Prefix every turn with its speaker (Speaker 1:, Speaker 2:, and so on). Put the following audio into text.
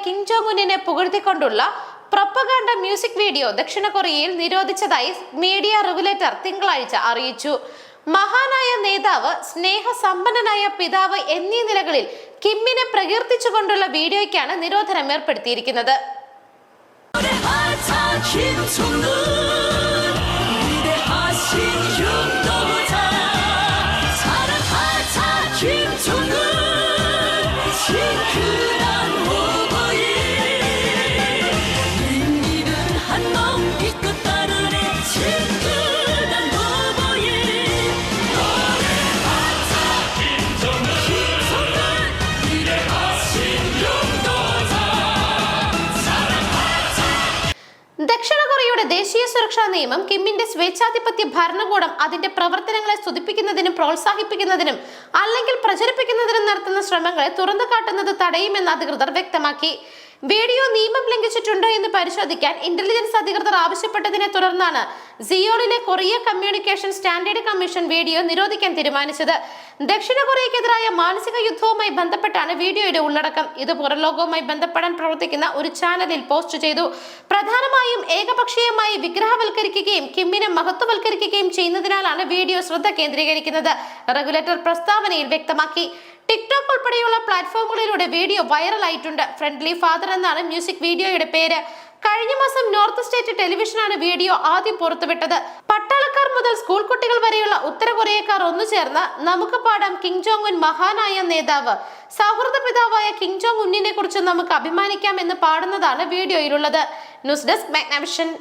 Speaker 1: Kim Jong ഉന്നിനെ പുകഴ്ത്തിക്കൊണ്ടുള്ള propaganda music video ദക്ഷിണ കൊറിയയിൽ നിരോധിച്ചതായി മീഡിയ റെഗുലേറ്റർ തിങ്കളാഴ്ച അറിയിച്ചു. മഹാനായ നേതാവ്, സ്നേഹസമ്പന്നനായ പിതാവ് എന്നീ നിലകളിൽ കിമ്മിനെ പ്രകീർത്തിച്ചുകൊണ്ടുള്ള വീഡിയോയ്ക്കാണ് നിരോധനം ഏർപ്പെടുത്തിയിരിക്കുന്നത്. ദക്ഷിണ കൊറിയയുടെ ദേശീയ സുരക്ഷാ നിയമം കിമ്മിന്റെ സ്വേച്ഛാധിപത്യ ഭരണകൂടം അതിന്റെ പ്രവർത്തനങ്ങളെ സ്തുതിപ്പിക്കുന്നതിനും പ്രോത്സാഹിപ്പിക്കുന്നതിനും അല്ലെങ്കിൽ പ്രചരിപ്പിക്കുന്നതിനും നടത്തുന്ന ശ്രമങ്ങളെ തുറന്നുകാട്ടുന്നത് തടയുമെന്ന് അധികൃതർ വ്യക്തമാക്കി. വീഡിയോ നിയമം ലംഘിച്ചിട്ടുണ്ടോ എന്ന് പരിശോധിക്കാൻ ഇന്റലിജൻസ് അധികൃതർ ആവശ്യപ്പെട്ടതിനെ തുടർന്നാണ് സിയോളിലെ Korea communication standard commission video നിരോധിക്കാൻ തീരുമാനിച്ചത്. ദക്ഷിണ കൊറിയക്കെതിരായ മാനസിക യുദ്ധവുമായി ബന്ധപ്പെട്ടാണ് വീഡിയോയുടെ ഉള്ളടക്കം. ഇത് പുറംലോകവുമായി ബന്ധപ്പെടാൻ പ്രവർത്തിക്കുന്ന ഒരു ചാനലിൽ പോസ്റ്റ് ചെയ്തു. പ്രധാനമായും ഏകപക്ഷീയമായി വിഗ്രഹവൽക്കരിക്കുകയും കിമ്മിനെ മഹത്വവൽക്കരിക്കുകയും ചെയ്യുന്നതിനാലാണ് വീഡിയോ ശ്രദ്ധ കേന്ദ്രീകരിക്കുന്നത്, റെഗുലേറ്റർ പ്രസ്താവനയിൽ വ്യക്തമാക്കി. ടിക്ടോക്ക് ഉൾപ്പെടെയുള്ള പ്ലാറ്റ്ഫോമുകളിലൂടെ വീഡിയോ വൈറലായിട്ടുണ്ട്. ഫ്രണ്ട്ലി ഫാദർ എന്നാണ് മ്യൂസിക് വീഡിയോയുടെ പേര്. കഴിഞ്ഞ മാസം നോർത്ത് സ്റ്റേറ്റ് ടെലിവിഷനാണ് വീഡിയോ ആദ്യം പുറത്തുവിട്ടത്. പട്ടാളക്കാർ മുതൽ സ്കൂൾ കുട്ടികൾ വരെയുള്ള ഉത്തര കൊറിയക്കാർ ഒന്നുചേർന്ന് നമുക്ക് പാടാം കിം ജോങ് ഉൻ മഹാനായ നേതാവ്, സൗഹൃദ പിതാവായ കിം ജോങ് ഉന്നിനെ കുറിച്ച് നമുക്ക് അഭിമാനിക്കാം എന്ന് പാടുന്നതാണ് വീഡിയോയിലുള്ളത്. News desk Magnavision.